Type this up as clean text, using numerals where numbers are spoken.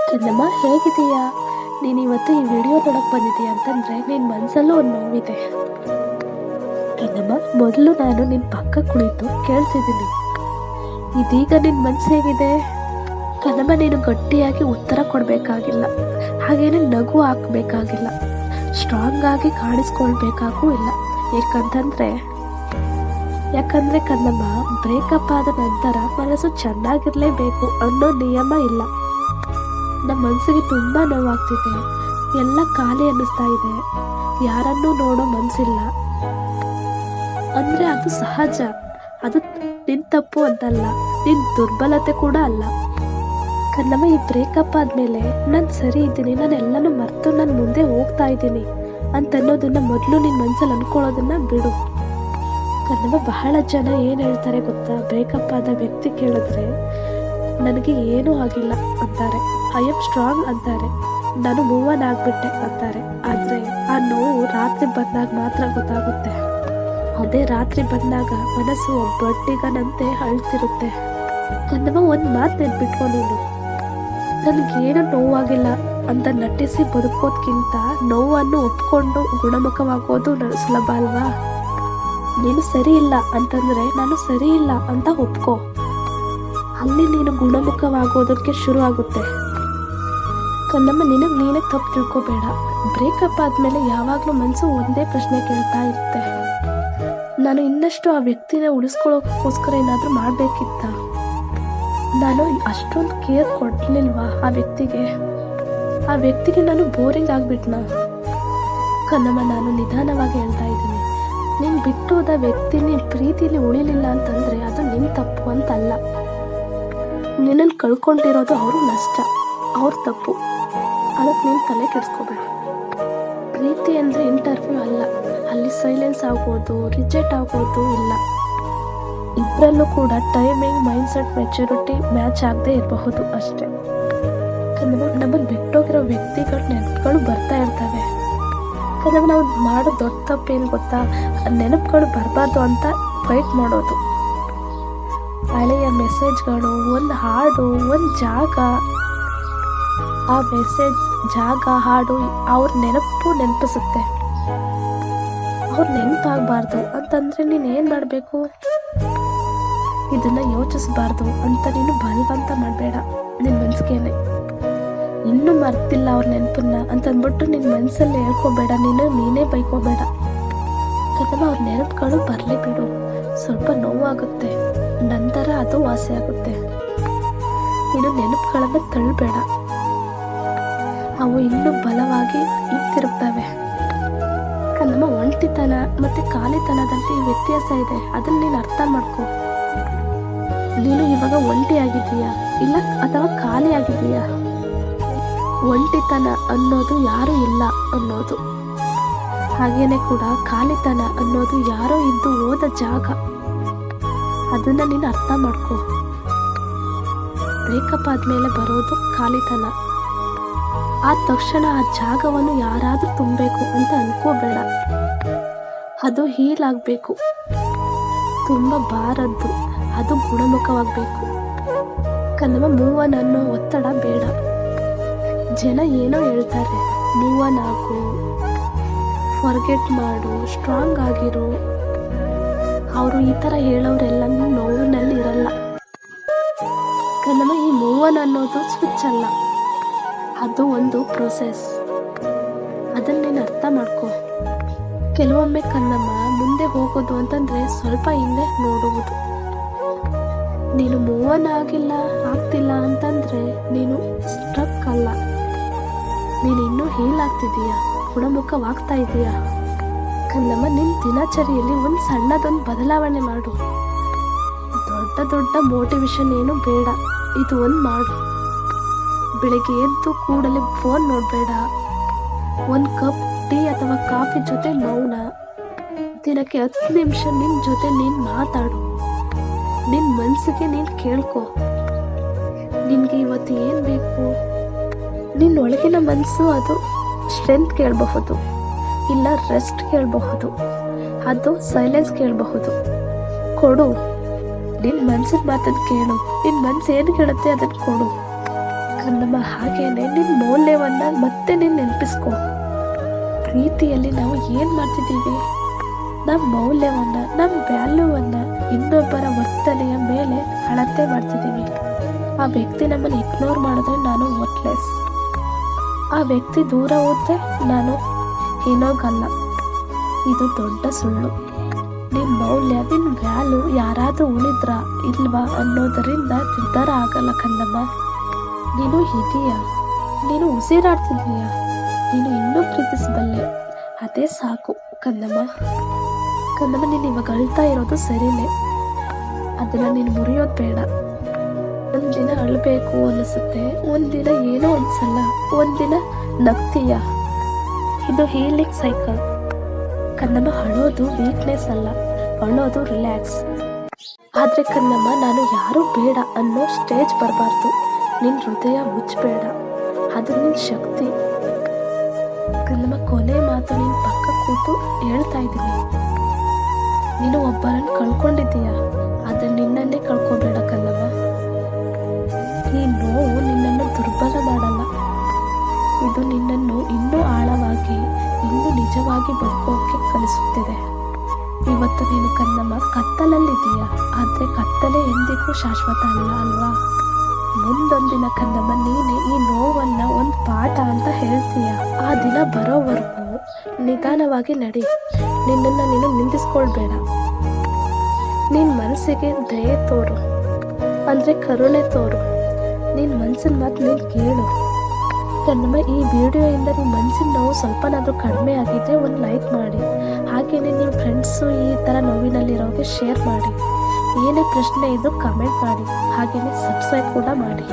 ಕನ್ನಮ್ಮ, ಹೇಗಿದೀಯಾ? ನೀನು ಇವತ್ತು ಈ ವಿಡಿಯೋ ನೋಡಕ್ ಬಂದಿದ್ದೀಯ ಅಂತಂದ್ರೆ ನಿನ್ನ ಮನಸ್ಸಲ್ಲೂ ಒಂದು ನೋವಿದೆ. ಕನ್ನಮ್ಮ, ಮೊದಲು ನಾನು ನಿನ್ನ ಪಕ್ಕ ಕುಳಿತು ಕೇಳ್ತಿದ್ದೀನಿ. ಇದೀಗ ನಿನ್ನ ಮನಸ್ಸು ಹೇಗಿದೆ? ಕನ್ನಮ್ಮ, ನೀನು ಗಟ್ಟಿಯಾಗಿ ಉತ್ತರ ಕೊಡಬೇಕಾಗಿಲ್ಲ, ಹಾಗೇನೆ ನಗು ಹಾಕಬೇಕಾಗಿಲ್ಲ, ಸ್ಟ್ರಾಂಗ್ ಆಗಿ ಕಾಣಿಸ್ಕೊಳ್ಬೇಕಾಗೂ ಇಲ್ಲ. ಯಾಕಂದ್ರೆ ಕನ್ನಮ್ಮ, ಬ್ರೇಕಪ್ ಆದ ನಂತರ ಮನಸ್ಸು ಚೆನ್ನಾಗಿರ್ಲೇಬೇಕು ಅನ್ನೋ ನಿಯಮ ಇಲ್ಲ. ನಮ್ಮ ಮನಸ್ಸಿಗೆ ತುಂಬ ನೋವಾಗ್ತಿದೆ, ಎಲ್ಲ ಖಾಲಿ ಅನ್ನಿಸ್ತಾ ಇದೆ, ಯಾರನ್ನೂ ನೋಡೋ ಮನಸ್ಸಿಲ್ಲ ಅಂದರೆ ಅದು ಸಹಜ. ಅದು ನಿನ್ನ ತಪ್ಪು ಅಂತಲ್ಲ, ನಿನ್ನ ದುರ್ಬಲತೆ ಕೂಡ ಅಲ್ಲ. ಕನ್ನಮ್ಮ, ಈ ಬ್ರೇಕಪ್ ಆದಮೇಲೆ ನಾನು ಸರಿ ಇದ್ದೀನಿ, ನಾನು ಎಲ್ಲನೂ ಮರೆತು ನಾನು ಮುಂದೆ ಹೋಗ್ತಾ ಇದ್ದೀನಿ ಅಂತನ್ನೋದನ್ನು ಮೊದಲು ನಿನ್ನ ಮನಸ್ಸಲ್ಲಿ ಅಂದ್ಕೊಳ್ಳೋದನ್ನು ಬಿಡು. ಕನ್ನಮ್ಮ, ಬಹಳ ಜನ ಏನು ಹೇಳ್ತಾರೆ ಗೊತ್ತಾ? ಬ್ರೇಕಪ್ ಆದ ವ್ಯಕ್ತಿ ಕೇಳಿದ್ರೆ ನನಗೆ ಏನೂ ಆಗಿಲ್ಲ ಅಂತಾರೆ, ಐ ಆಮ್ ಸ್ಟ್ರಾಂಗ್ ಅಂತಾರೆ, ನಾನು ಮೂವ್ ಆನ್ ಆಗಿಬಿಟ್ಟೆ ಅಂತಾರೆ. ಆದರೆ ಆ ನೋವು ರಾತ್ರಿ ಬಂದಾಗ ಮಾತ್ರ ಗೊತ್ತಾಗುತ್ತೆ. ಅದೇ ರಾತ್ರಿ ಬಂದಾಗ ಮನಸ್ಸು ಒಬ್ಬಟ್ಟಿಗನಂತೆ ಅಳ್ತಿರುತ್ತೆ. ಕನ್ನಮ್ಮ, ಒಂದು ಮಾತು ನೆನ್ಪಿಟ್ಕೊ ನೀನು, ನನಗೇನು ನೋವಾಗಿಲ್ಲ ಅಂತ ನಟಿಸಿ ಬದುಕೋದ್ಕಿಂತ ನೋವನ್ನು ಒಪ್ಕೊಂಡು ಗುಣಮುಖವಾಗೋದು ಸುಲಭ ಅಲ್ವಾ? ನೀನು ಸರಿ ಇಲ್ಲ ಅಂತಂದರೆ ನಾನು ಸರಿ ಇಲ್ಲ ಅಂತ ಒಪ್ಕೋ, ಅಲ್ಲಿ ನೀನು ಗುಣಮುಖವಾಗೋದಕ್ಕೆ ಶುರು ಆಗುತ್ತೆ. ಕನ್ನಮ್ಮ, ನೀನೇ ತಪ್ಪು ತಿಳ್ಕೊಬೇಡ. ಬ್ರೇಕಪ್ ಆದಮೇಲೆ ಯಾವಾಗಲೂ ಮನಸ್ಸು ಒಂದೇ ಪ್ರಶ್ನೆ ಕೇಳ್ತಾ ಇರುತ್ತೆ, ನಾನು ಇನ್ನಷ್ಟು ಆ ವ್ಯಕ್ತಿನ ಉಳಿಸ್ಕೊಳ್ಳೋಕ್ಕೋಸ್ಕರ ಏನಾದರೂ ಮಾಡಬೇಕಿತ್ತ? ನಾನು ಅಷ್ಟೊಂದು ಕೇರ್ ಕೊಡಲಿಲ್ವಾ ಆ ವ್ಯಕ್ತಿಗೆ ನಾನು ಬೋರಿಂಗ್ ಆಗಿಬಿಟ್ನಾ? ಕನ್ನಮ್ಮ, ನಾನು ನಿಧಾನವಾಗಿ ಹೇಳ್ತಾ ಇದ್ದೀನಿ, ನೀನು ಬಿಟ್ಟು ಹೋದ ವ್ಯಕ್ತಿ ನಿನ್ನ ಪ್ರೀತಿಲಿ ಉಳಿಲಿಲ್ಲ ಅಂತಂದರೆ ಅದು ನಿನ್ನ ತಪ್ಪು ಅಂತಲ್ಲ. ನಿನ್ನನ್ನು ಕಳ್ಕೊಂಡಿರೋದು ಅವರು ನಷ್ಟ, ಅವ್ರ ತಪ್ಪು. ಅದಕ್ಕೆ ನೀನು ತಲೆ ಕೆಡಿಸ್ಕೋಬೇಡ. ಪ್ರೀತಿ ಅಂದರೆ ಇಂಟರ್ವ್ಯೂ ಅಲ್ಲ, ಅಲ್ಲಿ ಸೈಲೆನ್ಸ್ ಆಗ್ಬೋದು, ರಿಜೆಕ್ಟ್ ಆಗ್ಬೋದು ಇಲ್ಲ. ಇಬ್ಬರಲ್ಲೂ ಕೂಡ ಟೈಮಿಂಗ್, ಮೈಂಡ್ಸೆಟ್, ಮೆಚುರಿಟಿ ಮ್ಯಾಚ್ ಆಗದೆ ಇರಬಹುದು ಅಷ್ಟೇ. ನಮ್ಮನ್ನು ಬಿಟ್ಟೋಗಿರೋ ವ್ಯಕ್ತಿಗಳ ನೆನಪುಗಳು ಬರ್ತಾ ಇರ್ತವೆ. ಕನ್ನಮ್ಮ, ನಾವು ಮಾಡೋ ದೊಡ್ಡ ತಪ್ಪೇನು ಗೊತ್ತಾ? ನೆನಪುಗಳು ಬರಬಾರ್ದು ಅಂತ ಫೈಟ್ ಮಾಡೋದು. ಹಳೆಯ ಮೆಸೇಜ್ಗಳು, ಒಂದು ಹಾಡು, ಒಂದು ಜಾಗ, ಆ ಮೆಸೇಜ್, ಜಾಗ, ಹಾಡು ಅವ್ರ ನೆನಪಿಸುತ್ತೆ. ಅವ್ರು ನೆನಪಾಗಬಾರ್ದು ಅಂತಂದರೆ ನೀನು ಏನು ಮಾಡಬೇಕು? ಇದನ್ನು ಯೋಚಿಸಬಾರ್ದು ಅಂತ ನೀನು ಬಲವಂತ ಮಾಡಬೇಡ ನಿನ್ನ ಮನಸ್ಸಿಗೇನೆ. ಇನ್ನೂ ಮರ್ತಿಲ್ಲ ಅವ್ರ ನೆನಪನ್ನ ಅಂತಂದ್ಬಿಟ್ಟು ನಿನ್ನ ಮನಸ್ಸಲ್ಲಿ ಹೇಳ್ಕೋಬೇಡ, ನೀನೇ ಬೈಕೋಬೇಡ. ಕನ್ನಮ್ಮ, ಅವ್ರ ನೆನಪುಗಳು ಬರಲಿ ಬಿಡು, ಸ್ವಲ್ಪ ನೋವಾಗುತ್ತೆ, ನಂತರ ಅದು ವಾಸಿ ಆಗುತ್ತೆ. ನೀನು ನೆನಪುಗಳನ್ನು ತಳ್ಳಬೇಡ, ಅವು ಇನ್ನೂ ಬಲವಾಗಿ ಹಿಂತಿರುಗ್ತವೆ. ಕನ್ನಮ್ಮ, ಒಂಟಿತನ ಮತ್ತು ಖಾಲಿತನದಲ್ಲಿ ವ್ಯತ್ಯಾಸ ಇದೆ, ಅದನ್ನು ನೀನು ಅರ್ಥ ಮಾಡ್ಕೊ. ನೀನು ಇವಾಗ ಒಂಟಿ ಆಗಿದೀಯಾ ಇಲ್ಲ ಅಥವಾ ಖಾಲಿ ಆಗಿದೀಯಾ? ಒಂಟಿತನ ಅನ್ನೋದು ಯಾರೂ ಇಲ್ಲ ಅನ್ನೋದು, ಹಾಗೇನೆ ಕೂಡ ಖಾಲಿತನ ಅನ್ನೋದು ಯಾರೋ ಇದ್ದು ಹೋದ ಜಾಗ. ಅದನ್ನು ನೀನು ಅರ್ಥ ಮಾಡ್ಕೊ. ಬ್ರೇಕಪ್ ಆದಮೇಲೆ ಬರೋದು ಖಾಲಿತನ. ಆದ ತಕ್ಷಣ ಆ ಜಾಗವನ್ನು ಯಾರಾದರೂ ತುಂಬಬೇಕು ಅಂತ ಅನ್ಕೋಬೇಡ. ಅದು ಹೀಲ್ ಆಗಬೇಕು, ತುಂಬ ಬಾರದ್ದು, ಅದು ಗುಣಮುಖವಾಗಬೇಕು. ಕನ್ನಮ್ಮ, ಮೂವ್ ಆನ್ ಅನ್ನೋ ಒತ್ತಡ ಬೇಡ. ಜನ ಏನೋ ಹೇಳ್ತಾರೆ, ಮೂವ್ ಆನ್ ಆಗು, ಫರ್ಗೆಟ್ ಮಾಡು, ಸ್ಟ್ರಾಂಗ್ ಆಗಿರು. ಅವರು ಈ ಥರ ಹೇಳೋರೆಲ್ಲ ನೋವಿನಲ್ಲಿ ಇರಲ್ಲ. ಕನ್ನಮ್ಮ, ಈ ಮೂವ್ ಆನ್ ಅನ್ನೋದು ಸ್ವಿಚ್ ಅಲ್ಲ, ಅದು ಒಂದು ಪ್ರೊಸೆಸ್. ಅದನ್ನು ನೀನು ಅರ್ಥ ಮಾಡ್ಕೊ. ಕೆಲವೊಮ್ಮೆ ಕನ್ನಮ್ಮ, ಮುಂದೆ ಹೋಗೋದು ಅಂತಂದರೆ ಸ್ವಲ್ಪ ಹಿಂದೆ ನೋಡುವುದು. ನೀನು ಮೂವ್ ಆನ್ ಆಗ್ತಿಲ್ಲ ಅಂತಂದರೆ ನೀನು ಸ್ಟ್ರಕ್ ಅಲ್ಲ, ನೀನು ಇನ್ನೂ ಹೀಲ್ ಆಗ್ತಿದೀಯ, ಗುಣಮುಖವಾಗ್ತಾ ಇದೀಯ. ಕನ್ನಮ್ಮ, ನಿನ್ನ ದಿನಚರಿಯಲ್ಲಿ ಒಂದು ಸಣ್ಣದೊಂದು ಬದಲಾವಣೆ ಮಾಡು. ದೊಡ್ಡ ಮೋಟಿವೇಶನ್ ಏನು ಬೇಡ, ಇದು ಒಂದು ಮಾಡು. ಬೆಳಗ್ಗೆ ಎದ್ದು ಕೂಡಲೇ ಫೋನ್ ನೋಡಬೇಡ. ಒಂದು ಕಪ್ ಟೀ ಅಥವಾ ಕಾಫಿ ಜೊತೆ ಮೌನ. ದಿನಕ್ಕೆ 10 ನಿಮಿಷ ನಿನ್ನ ಜೊತೆ ನೀನು ಮಾತಾಡು. ನಿನ್ನ ಮನಸ್ಸಿಗೆ ನೀನು ಕೇಳ್ಕೊ, ನಿನಗೆ ಇವತ್ತು ಏನು ಬೇಕು? ನಿನ್ನ ಒಳಗಿನ ಮನಸ್ಸು ಅದು ಸ್ಟ್ರೆಂತ್ ಕೇಳಬಹುದು, ಇಲ್ಲ ರೆಸ್ಟ್ ಕೇಳಬಹುದು, ಅದು ಸೈಲೆನ್ಸ್ ಕೇಳಬಹುದು. ಕೊಡು, ನಿನ್ನ ಮನಸ್ಸಿನ ಮಾತನ್ನು ಕೇಳು. ನಿನ್ನ ಮನಸ್ಸು ಏನು ಕೇಳುತ್ತೆ ಅದನ್ನು ಕೊಡು. ಕಂದಮ್ಮ ಹಾಗೇನೆ ನಿನ್ನ ಮೌಲ್ಯವನ್ನು ಮತ್ತೆ ನೀನು ನೆನಪಿಸ್ಕೊ. ಪ್ರೀತಿಯಲ್ಲಿ ನಾವು ಏನು ಮಾಡ್ತಿದ್ದೀವಿ, ನಮ್ಮ ಮೌಲ್ಯವನ್ನು, ನಮ್ಮ ವ್ಯಾಲ್ಯೂವನ್ನು ಇನ್ನೊಬ್ಬರ ವರ್ತನೆಯ ಮೇಲೆ ಅಳತೆ ಮಾಡ್ತಿದ್ದೀವಿ. ಆ ವ್ಯಕ್ತಿ ನಮ್ಮನ್ನು ಇಗ್ನೋರ್ ಮಾಡಿದ್ರೆ ನಾನು ವರ್ತ್ಲೆಸ್, ಆ ವ್ಯಕ್ತಿ ದೂರ ಹೋದ್ರೆ ನಾನು ಏನೋಗಲ್ಲ. ಇದು ದೊಡ್ಡ ಸುಳ್ಳು. ನಿನ್ನ ಮೌಲ್ಯ, ನಿನ್ನ ವ್ಯಾಲ್ಯೂ ಯಾರಾದರೂ ಉಳಿದ್ರ ಇಲ್ವಾ ಅನ್ನೋದರಿಂದ ನಿರ್ಧಾರ ಆಗಲ್ಲ ಕಂದಮ್ಮ. ನೀನು ಇದೀಯಾ, ನೀನು ಉಸಿರಾಡ್ತಿದ್ದೀಯ, ನೀನು ಇನ್ನೂ ಪ್ರೀತಿಸಬಲ್ಲೆ, ಅದೇ ಸಾಕು ಕಂದಮ್ಮ. ಕಂದಮ್ಮ, ನೀನು ಇವಾಗ ಅಳ್ತಾ ಇರೋದು ಸರಿನೇ, ಅದನ್ನು ನೀನು ಮುರಿಯೋದು ಬೇಡ. ಒಂದಿನ ಅಳಬೇಕು ಅನಿಸುತ್ತೆ, ಒಂದಿನ ಏನೋ ಅನ್ಸಲ್ಲ, ಒಂದಿನ ನಗ್ತೀಯ. ಇದು ಹೀಲಿಂಗ್ ಸೈಕಲ್ ಕಂದಮ್ಮ. ಅಳೋದು ವೀಕ್ನೆಸ್ ಅಲ್ಲ, ಅಳೋದು ರಿಲ್ಯಾಕ್ಸ್. ಆದರೆ ಕಂದಮ್ಮ, ನಾನು ಯಾರೂ ಬೇಡ ಅನ್ನೋ ಸ್ಟೇಜ್ ಬರಬಾರ್ದು. ನಿನ್ನ ಹೃದಯ ಮುಚ್ಚಬೇಡ, ಅದು ನಿನ್ನ ಶಕ್ತಿ ಕಂದಮ್ಮ. ಕೊನೆ ಮಾತು ನಿನ್ನ ಪಕ್ಕ ಕೂತು ಹೇಳ್ತಾ ಇದ್ದೀನಿ. ನೀನು ಒಬ್ಬರನ್ನು ಕಳ್ಕೊಂಡಿದ್ದೀಯ, ಆದರೆ ನಿನ್ನನ್ನೇ ಕಳ್ಕೊಬೇಡ ಕಂದಮ್ಮ. ಈ ನೋವು ನಿನ್ನನ್ನು ದುರ್ಬಲ ಮಾಡಲ್ಲ, ಇದು ನಿನ್ನನ್ನು ಇನ್ನೂ ಆಳವಾಗಿ, ಇನ್ನೂ ನಿಜವಾಗಿ ಬದುಕೋಕೆ ಕಲಿಸುತ್ತಿದೆ. ಇವತ್ತು ನೀನು ಕಂದಮ್ಮ ಕತ್ತಲಲ್ಲಿದ್ದೀಯ, ಆದರೆ ಕತ್ತಲೆ ಎಂದಿಗೂ ಶಾಶ್ವತ ಅಲ್ಲ ಅಲ್ವಾ? ಮುಂದೊಂದಿನ ಕಂದಮ್ಮ ನೀನೆ ಈ ನೋವನ್ನು ಒಂದು ಪಾಠ ಅಂತ ಹೇಳ್ತೀಯ. ಆ ದಿನ ಬರೋವರೆಗೂ ನಿಧಾನವಾಗಿ ನಡಿ. ನಿನ್ನನ್ನು ನೀನು ನಿಂದಿಸ್ಕೊಳ್ಬೇಡ. ನಿನ್ನ ಮನಸ್ಸಿಗೆ ದಯೆ ತೋರು, ಅಂದರೆ ಕರುಣೆ ತೋರು. ನಿನ್ನ ಮನಸ್ಸಿನ ಮಾತು ನೀನು ಕೇಳು ಕಂದಮ್ಮ. ಈ ವಿಡಿಯೋಯಿಂದ ನಿಮ್ಮ ಮನಸ್ಸಿನ ನೋವು ಸ್ವಲ್ಪನಾದರೂ ಕಡಿಮೆ ಆಗಿದ್ದರೆ ಒಂದು ಲೈಕ್ ಮಾಡಿ. ಹಾಗೆಯೇ ನಿಮ್ಮ ಫ್ರೆಂಡ್ಸು ಈ ಥರ ನೋವಿನಲ್ಲಿರೋರಿಗೆ ಶೇರ್ ಮಾಡಿ. ಏನೇ ಪ್ರಶ್ನೆ ಇದ್ದರೂ ಕಮೆಂಟ್ ಮಾಡಿ. ಹಾಗೆಯೇ ಸಬ್ಸ್ಕ್ರೈಬ್ ಕೂಡ ಮಾಡಿ.